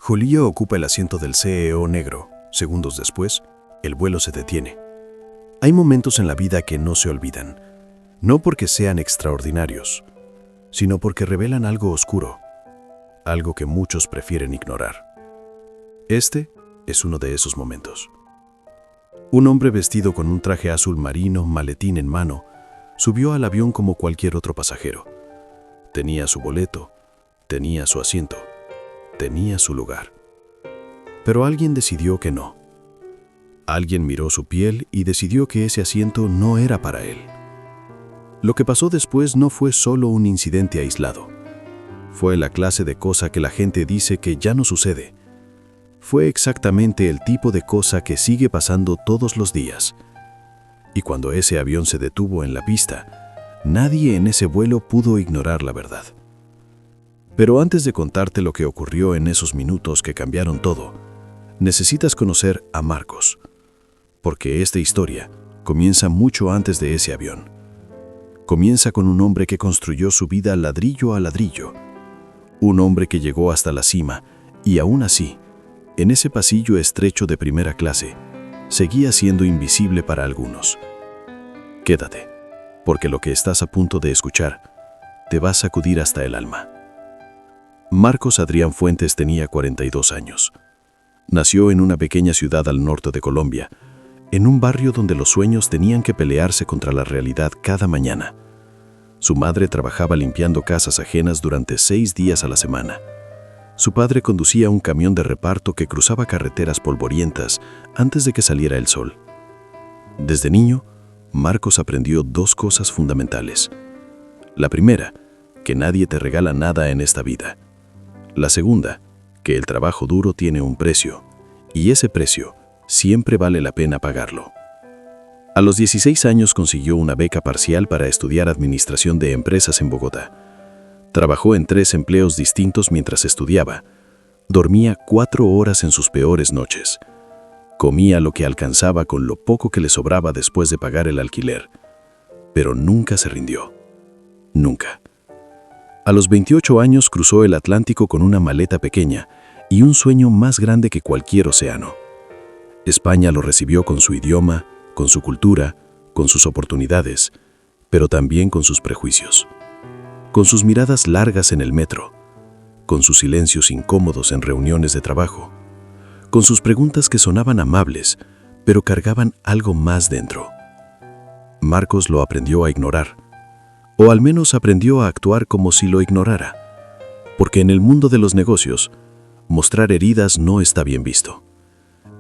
Julio ocupa el asiento del CEO negro. Segundos después, el vuelo se detiene. Hay momentos en la vida que no se olvidan, no porque sean extraordinarios, sino porque revelan algo oscuro, algo que muchos prefieren ignorar. Este es uno de esos momentos. Un hombre vestido con un traje azul marino, maletín en mano, subió al avión como cualquier otro pasajero. Tenía su boleto, tenía su asiento, tenía su lugar. Pero alguien decidió que no. Alguien miró su piel y decidió que ese asiento no era para él. Lo que pasó después no fue solo un incidente aislado. Fue la clase de cosa que la gente dice que ya no sucede. Fue exactamente el tipo de cosa que sigue pasando todos los días. Y cuando ese avión se detuvo en la pista, nadie en ese vuelo pudo ignorar la verdad. Pero antes de contarte lo que ocurrió en esos minutos que cambiaron todo, necesitas conocer a Marcos, porque esta historia comienza mucho antes de ese avión. Comienza con un hombre que construyó su vida ladrillo a ladrillo, un hombre que llegó hasta la cima y aún así, en ese pasillo estrecho de primera clase, seguía siendo invisible para algunos. Quédate, porque lo que estás a punto de escuchar te va a sacudir hasta el alma. Marcos Adrián Fuentes tenía 42 años. Nació en una pequeña ciudad al norte de Colombia, en un barrio donde los sueños tenían que pelearse contra la realidad cada mañana. Su madre trabajaba limpiando casas ajenas durante 6 días a la semana. Su padre conducía un camión de reparto que cruzaba carreteras polvorientas antes de que saliera el sol. Desde niño, Marcos aprendió 2 cosas fundamentales. La primera, que nadie te regala nada en esta vida. La segunda, que el trabajo duro tiene un precio, y ese precio siempre vale la pena pagarlo. A los 16 años consiguió una beca parcial para estudiar administración de empresas en Bogotá. Trabajó en 3 empleos distintos mientras estudiaba. Dormía 4 horas en sus peores noches. Comía lo que alcanzaba con lo poco que le sobraba después de pagar el alquiler. Pero nunca se rindió. Nunca. A los 28 años cruzó el Atlántico con una maleta pequeña y un sueño más grande que cualquier océano. España lo recibió con su idioma, con su cultura, con sus oportunidades, pero también con sus prejuicios. Con sus miradas largas en el metro, con sus silencios incómodos en reuniones de trabajo, con sus preguntas que sonaban amables, pero cargaban algo más dentro. Marcos lo aprendió a ignorar, o al menos aprendió a actuar como si lo ignorara, porque en el mundo de los negocios, mostrar heridas no está bien visto.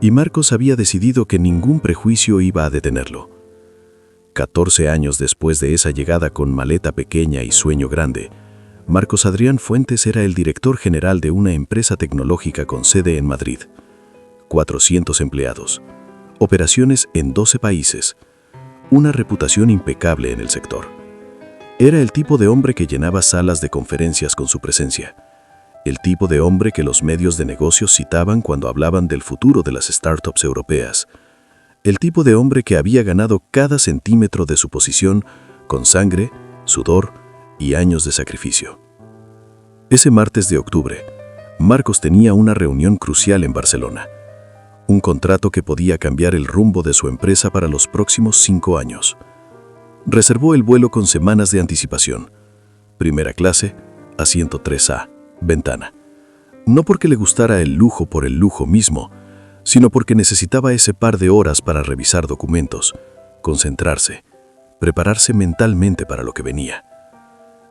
Y Marcos había decidido que ningún prejuicio iba a detenerlo. 14 años después de esa llegada con maleta pequeña y sueño grande, Marcos Adrián Fuentes era el director general de una empresa tecnológica con sede en Madrid. 400 empleados, operaciones en 12 países, una reputación impecable en el sector. Era el tipo de hombre que llenaba salas de conferencias con su presencia, el tipo de hombre que los medios de negocios citaban cuando hablaban del futuro de las startups europeas, el tipo de hombre que había ganado cada centímetro de su posición con sangre, sudor y años de sacrificio. Ese martes de octubre, Marcos tenía una reunión crucial en Barcelona, un contrato que podía cambiar el rumbo de su empresa para los próximos 5 años. Reservó el vuelo con semanas de anticipación. Primera clase, asiento 3A, ventana. No porque le gustara el lujo por el lujo mismo, sino porque necesitaba ese par de horas para revisar documentos, concentrarse, prepararse mentalmente para lo que venía.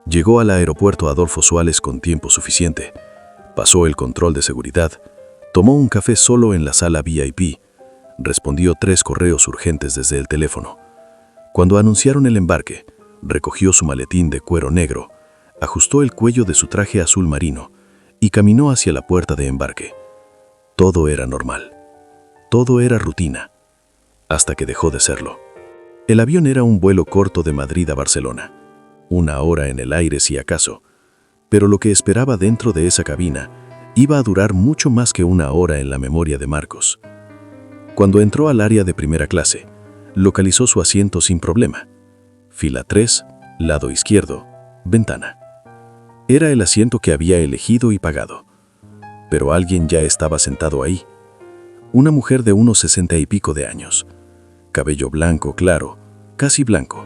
Llegó al aeropuerto Adolfo Suárez con tiempo suficiente, pasó el control de seguridad, tomó un café solo en la sala VIP, respondió 3 correos urgentes desde el teléfono. Cuando anunciaron el embarque, recogió su maletín de cuero negro, ajustó el cuello de su traje azul marino y caminó hacia la puerta de embarque. Todo era normal. Todo era rutina, hasta que dejó de serlo. El avión era un vuelo corto de Madrid a Barcelona, 1 hora en el aire si acaso, pero lo que esperaba dentro de esa cabina iba a durar mucho más que 1 hora en la memoria de Marcos. Cuando entró al área de primera clase, localizó su asiento sin problema. Fila 3, lado izquierdo, ventana. Era el asiento que había elegido y pagado. pero alguien ya estaba sentado ahí. Una mujer de unos 60 y pico de años. Cabello blanco claro, casi blanco,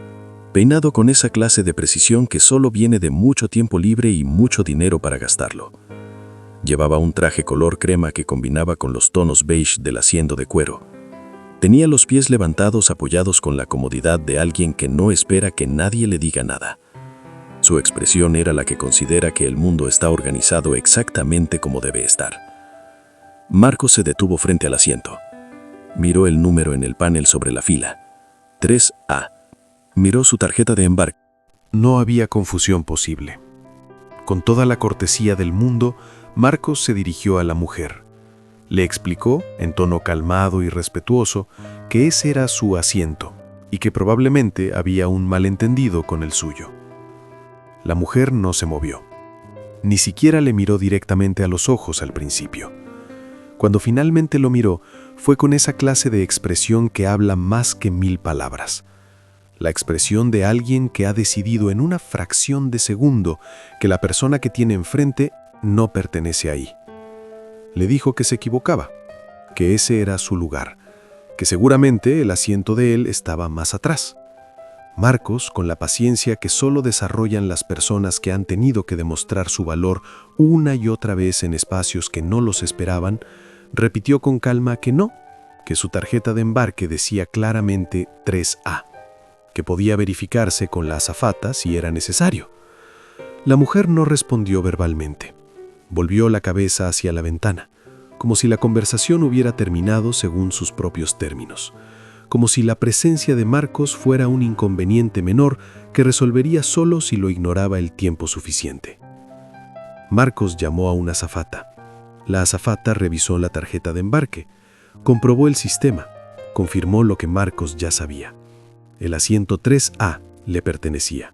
peinado con esa clase de precisión que solo viene de mucho tiempo libre y mucho dinero para gastarlo. Llevaba un traje color crema que combinaba con los tonos beige del asiento de cuero. Tenía los pies levantados apoyados con la comodidad de alguien que no espera que nadie le diga nada. Su expresión era la que considera que el mundo está organizado exactamente como debe estar. Marcos se detuvo frente al asiento. Miró el número en el panel sobre la fila. 3A. Miró su tarjeta de embarque. No había confusión posible. Con toda la cortesía del mundo, Marcos se dirigió a la mujer. Le explicó, en tono calmado y respetuoso, que ese era su asiento y que probablemente había un malentendido con el suyo. La mujer no se movió. Ni siquiera le miró directamente a los ojos al principio. Cuando finalmente lo miró, fue con esa clase de expresión que habla más que 1000 palabras. La expresión de alguien que ha decidido en una fracción de segundo que la persona que tiene enfrente no pertenece ahí. Le dijo que se equivocaba, que ese era su lugar, que seguramente el asiento de él estaba más atrás. Marcos, con la paciencia que solo desarrollan las personas que han tenido que demostrar su valor una y otra vez en espacios que no los esperaban, repitió con calma que no, que su tarjeta de embarque decía claramente 3A, que podía verificarse con la azafata si era necesario. La mujer no respondió verbalmente. Volvió la cabeza hacia la ventana, como si la conversación hubiera terminado según sus propios términos, como si la presencia de Marcos fuera un inconveniente menor que resolvería solo si lo ignoraba el tiempo suficiente. Marcos llamó a una azafata. La azafata revisó la tarjeta de embarque, comprobó el sistema, confirmó lo que Marcos ya sabía. El asiento 3A le pertenecía.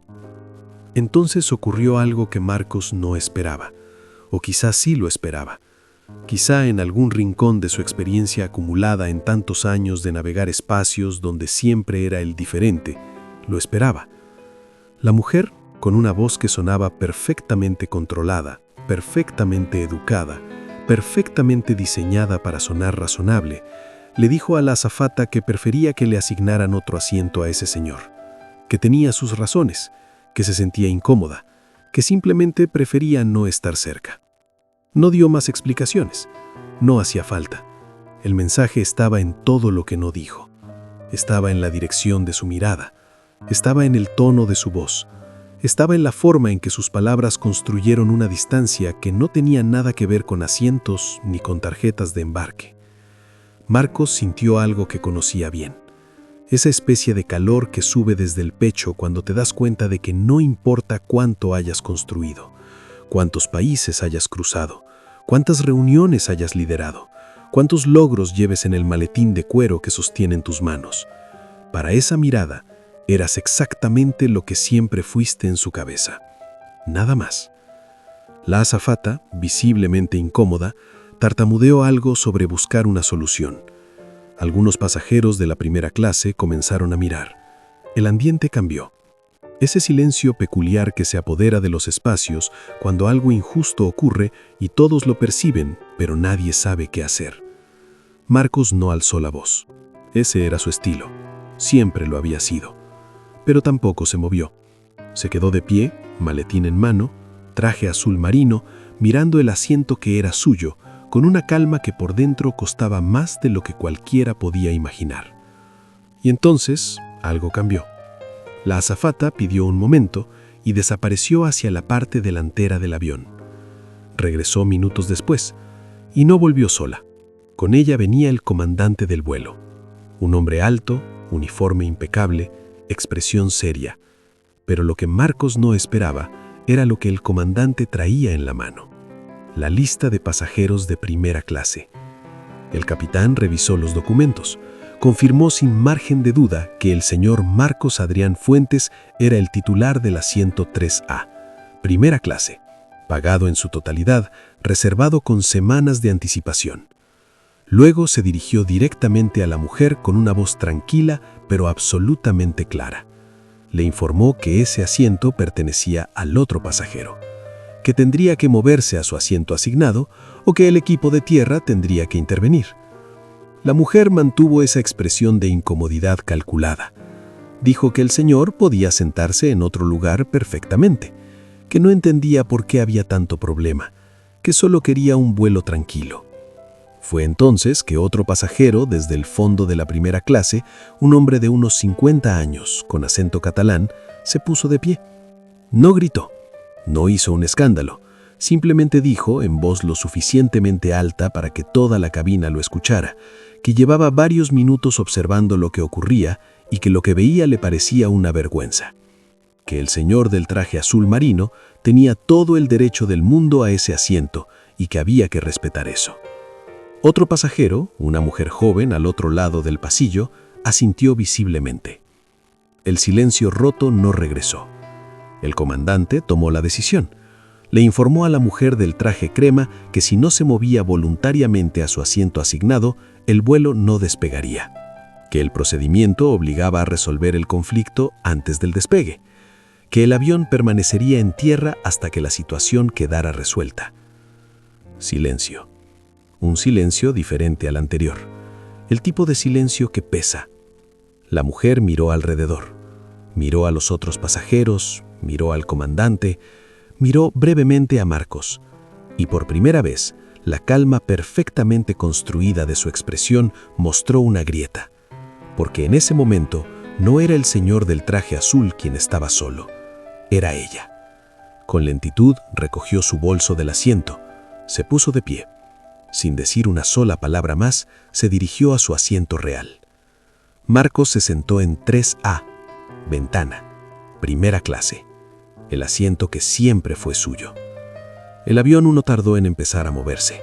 Entonces ocurrió algo que Marcos no esperaba, o quizás sí lo esperaba. Quizá en algún rincón de su experiencia acumulada en tantos años de navegar espacios donde siempre era el diferente, lo esperaba. La mujer, con una voz que sonaba perfectamente controlada, perfectamente educada, perfectamente diseñada para sonar razonable, le dijo a la azafata que prefería que le asignaran otro asiento a ese señor, que tenía sus razones, que se sentía incómoda, que simplemente prefería no estar cerca. No dio más explicaciones. No hacía falta. El mensaje estaba en todo lo que no dijo. Estaba en la dirección de su mirada. Estaba en el tono de su voz. Estaba en la forma en que sus palabras construyeron una distancia que no tenía nada que ver con asientos ni con tarjetas de embarque. Marcos sintió algo que conocía bien. Esa especie de calor que sube desde el pecho cuando te das cuenta de que no importa cuánto hayas construido, cuántos países hayas cruzado, cuántas reuniones hayas liderado, cuántos logros lleves en el maletín de cuero que sostienen tus manos. Para esa mirada, eras exactamente lo que siempre fuiste en su cabeza. Nada más. La azafata, visiblemente incómoda, tartamudeó algo sobre buscar una solución. Algunos pasajeros de la primera clase comenzaron a mirar. El ambiente cambió. Ese silencio peculiar que se apodera de los espacios cuando algo injusto ocurre y todos lo perciben, pero nadie sabe qué hacer. Marcos no alzó la voz. Ese era su estilo. Siempre lo había sido. Pero tampoco se movió. Se quedó de pie, maletín en mano, traje azul marino, mirando el asiento que era suyo, con una calma que por dentro costaba más de lo que cualquiera podía imaginar. Y entonces, algo cambió. La azafata pidió un momento y desapareció hacia la parte delantera del avión. Regresó minutos después, y no volvió sola. Con ella venía el comandante del vuelo. Un hombre alto, uniforme impecable, expresión seria. Pero lo que Marcos no esperaba era lo que el comandante traía en la mano: la lista de pasajeros de primera clase. El capitán revisó los documentos. Confirmó sin margen de duda que el señor Marcos Adrián Fuentes era el titular del asiento 3A, primera clase, pagado en su totalidad, reservado con semanas de anticipación. Luego se dirigió directamente a la mujer con una voz tranquila pero absolutamente clara. Le informó que ese asiento pertenecía al otro pasajero, que tendría que moverse a su asiento asignado o que el equipo de tierra tendría que intervenir. La mujer mantuvo esa expresión de incomodidad calculada. Dijo que el señor podía sentarse en otro lugar perfectamente, que no entendía por qué había tanto problema, que solo quería un vuelo tranquilo. Fue entonces que otro pasajero desde el fondo de la primera clase, un hombre de unos 50 años, con acento catalán, se puso de pie. No gritó, no hizo un escándalo, simplemente dijo en voz lo suficientemente alta para que toda la cabina lo escuchara, que llevaba varios minutos observando lo que ocurría y que lo que veía le parecía una vergüenza. Que el señor del traje azul marino tenía todo el derecho del mundo a ese asiento y que había que respetar eso. Otro pasajero, una mujer joven al otro lado del pasillo, asintió visiblemente. El silencio roto no regresó. El comandante tomó la decisión. Le informó a la mujer del traje crema que si no se movía voluntariamente a su asiento asignado, el vuelo no despegaría. Que el procedimiento obligaba a resolver el conflicto antes del despegue. Que el avión permanecería en tierra hasta que la situación quedara resuelta. Silencio. Un silencio diferente al anterior. El tipo de silencio que pesa. La mujer miró alrededor. Miró a los otros pasajeros, miró al comandante, miró brevemente a Marcos. Y por primera vez, la calma perfectamente construida de su expresión mostró una grieta. Porque en ese momento no era el señor del traje azul quien estaba solo. Era ella. Con lentitud recogió su bolso del asiento. Se puso de pie. Sin decir una sola palabra más, se dirigió a su asiento real. Marcos se sentó en 3A, ventana, primera clase, el asiento que siempre fue suyo. El avión no tardó en empezar a moverse,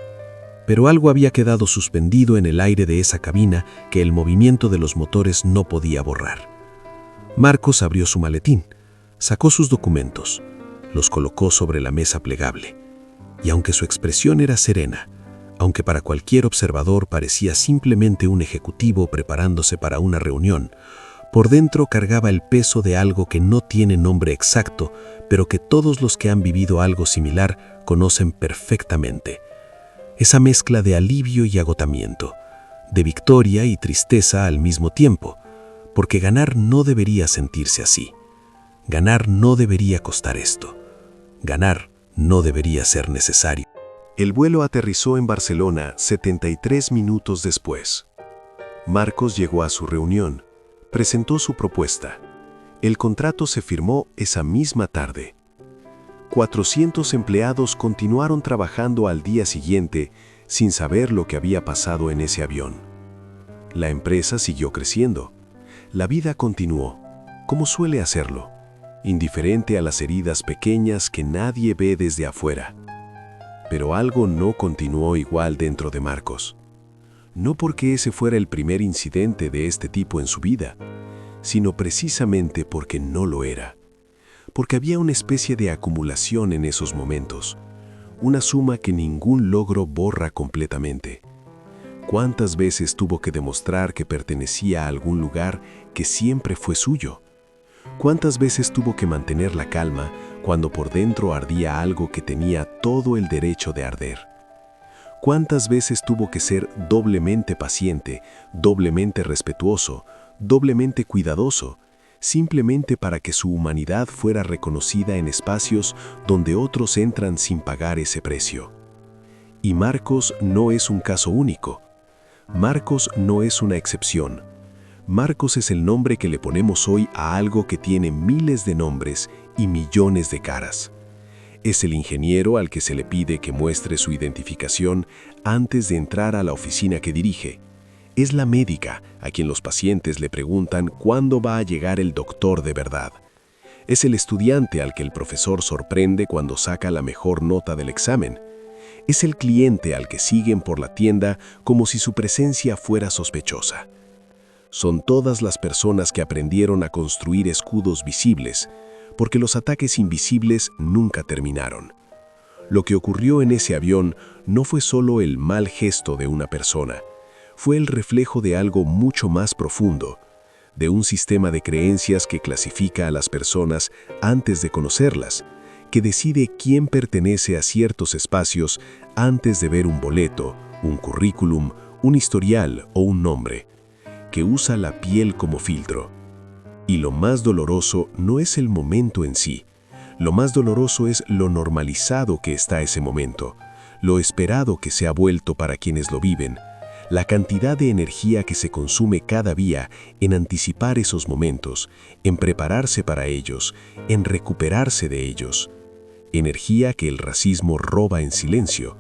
pero algo había quedado suspendido en el aire de esa cabina que el movimiento de los motores no podía borrar. Marcos abrió su maletín, sacó sus documentos, los colocó sobre la mesa plegable, y aunque su expresión era serena, aunque para cualquier observador parecía simplemente un ejecutivo preparándose para una reunión, por dentro cargaba el peso de algo que no tiene nombre exacto, pero que todos los que han vivido algo similar conocen perfectamente. Esa mezcla de alivio y agotamiento, de victoria y tristeza al mismo tiempo, porque ganar no debería sentirse así. Ganar no debería costar esto. Ganar no debería ser necesario. El vuelo aterrizó en Barcelona 73 minutos después. Marcos llegó a su reunión, presentó su propuesta. El contrato se firmó esa misma tarde. 400 empleados continuaron trabajando al día siguiente sin saber lo que había pasado en ese avión. La empresa siguió creciendo. La vida continuó, como suele hacerlo, indiferente a las heridas pequeñas que nadie ve desde afuera. Pero algo no continuó igual dentro de Marcos. No porque ese fuera el primer incidente de este tipo en su vida, sino precisamente porque no lo era. Porque había una especie de acumulación en esos momentos, una suma que ningún logro borra completamente. ¿Cuántas veces tuvo que demostrar que pertenecía a algún lugar que siempre fue suyo? ¿Cuántas veces tuvo que mantener la calma cuando por dentro ardía algo que tenía todo el derecho de arder? ¿Cuántas veces tuvo que ser doblemente paciente, doblemente respetuoso, doblemente cuidadoso, simplemente para que su humanidad fuera reconocida en espacios donde otros entran sin pagar ese precio? Y Marcos no es un caso único. Marcos no es una excepción. Marcos es el nombre que le ponemos hoy a algo que tiene miles de nombres y millones de caras. Es el ingeniero al que se le pide que muestre su identificación antes de entrar a la oficina que dirige. Es la médica a quien los pacientes le preguntan cuándo va a llegar el doctor de verdad. Es el estudiante al que el profesor sorprende cuando saca la mejor nota del examen. Es el cliente al que siguen por la tienda como si su presencia fuera sospechosa. Son todas las personas que aprendieron a construir escudos visibles, porque los ataques invisibles nunca terminaron. Lo que ocurrió en ese avión no fue solo el mal gesto de una persona, fue el reflejo de algo mucho más profundo, de un sistema de creencias que clasifica a las personas antes de conocerlas, que decide quién pertenece a ciertos espacios antes de ver un boleto, un currículum, un historial o un nombre, que usa la piel como filtro. Y lo más doloroso no es el momento en sí, lo más doloroso es lo normalizado que está ese momento, lo esperado que se ha vuelto para quienes lo viven, la cantidad de energía que se consume cada día en anticipar esos momentos, en prepararse para ellos, en recuperarse de ellos. Energía que el racismo roba en silencio.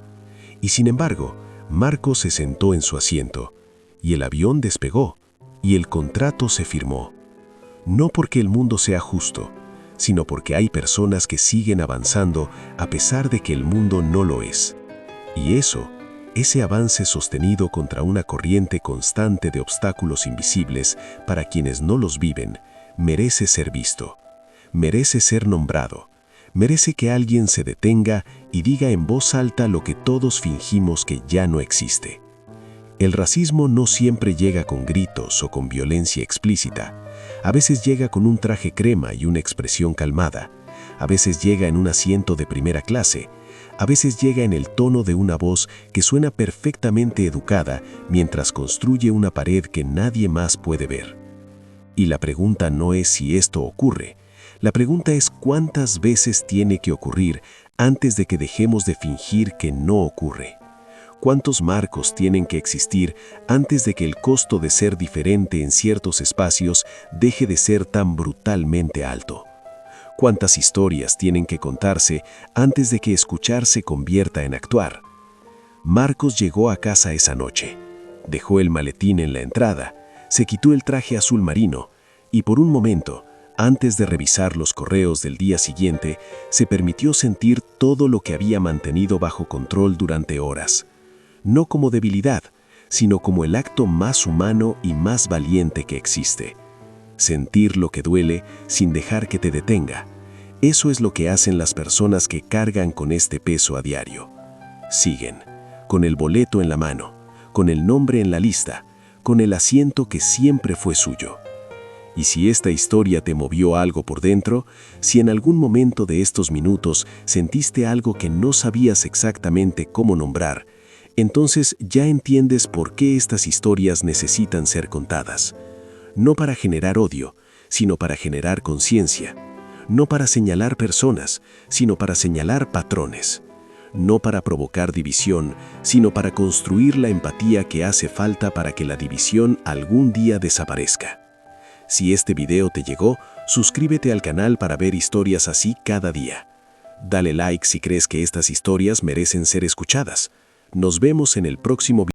Y sin embargo, Marcos se sentó en su asiento, y el avión despegó, y el contrato se firmó. No porque el mundo sea justo, sino porque hay personas que siguen avanzando a pesar de que el mundo no lo es. Y ese avance sostenido contra una corriente constante de obstáculos invisibles para quienes no los viven, merece ser visto, merece ser nombrado, merece que alguien se detenga y diga en voz alta lo que todos fingimos que ya no existe. El racismo no siempre llega con gritos o con violencia explícita. A veces llega con un traje crema y una expresión calmada. A veces llega en un asiento de primera clase. A veces llega en el tono de una voz que suena perfectamente educada mientras construye una pared que nadie más puede ver. Y la pregunta no es si esto ocurre. La pregunta es cuántas veces tiene que ocurrir antes de que dejemos de fingir que no ocurre. ¿Cuántos marcos tienen que existir antes de que el costo de ser diferente en ciertos espacios deje de ser tan brutalmente alto? ¿Cuántas historias tienen que contarse antes de que escuchar se convierta en actuar? Marcos llegó a casa esa noche, dejó el maletín en la entrada, se quitó el traje azul marino y por un momento, antes de revisar los correos del día siguiente, se permitió sentir todo lo que había mantenido bajo control durante horas. No como debilidad, sino como el acto más humano y más valiente que existe. Sentir lo que duele sin dejar que te detenga. Eso es lo que hacen las personas que cargan con este peso a diario. Siguen, con el boleto en la mano, con el nombre en la lista, con el asiento que siempre fue suyo. Y si esta historia te movió algo por dentro, si en algún momento de estos minutos sentiste algo que no sabías exactamente cómo nombrar, entonces ya entiendes por qué estas historias necesitan ser contadas. No para generar odio, sino para generar conciencia. No para señalar personas, sino para señalar patrones. No para provocar división, sino para construir la empatía que hace falta para que la división algún día desaparezca. Si este video te llegó, suscríbete al canal para ver historias así cada día. Dale like si crees que estas historias merecen ser escuchadas. Nos vemos en el próximo video.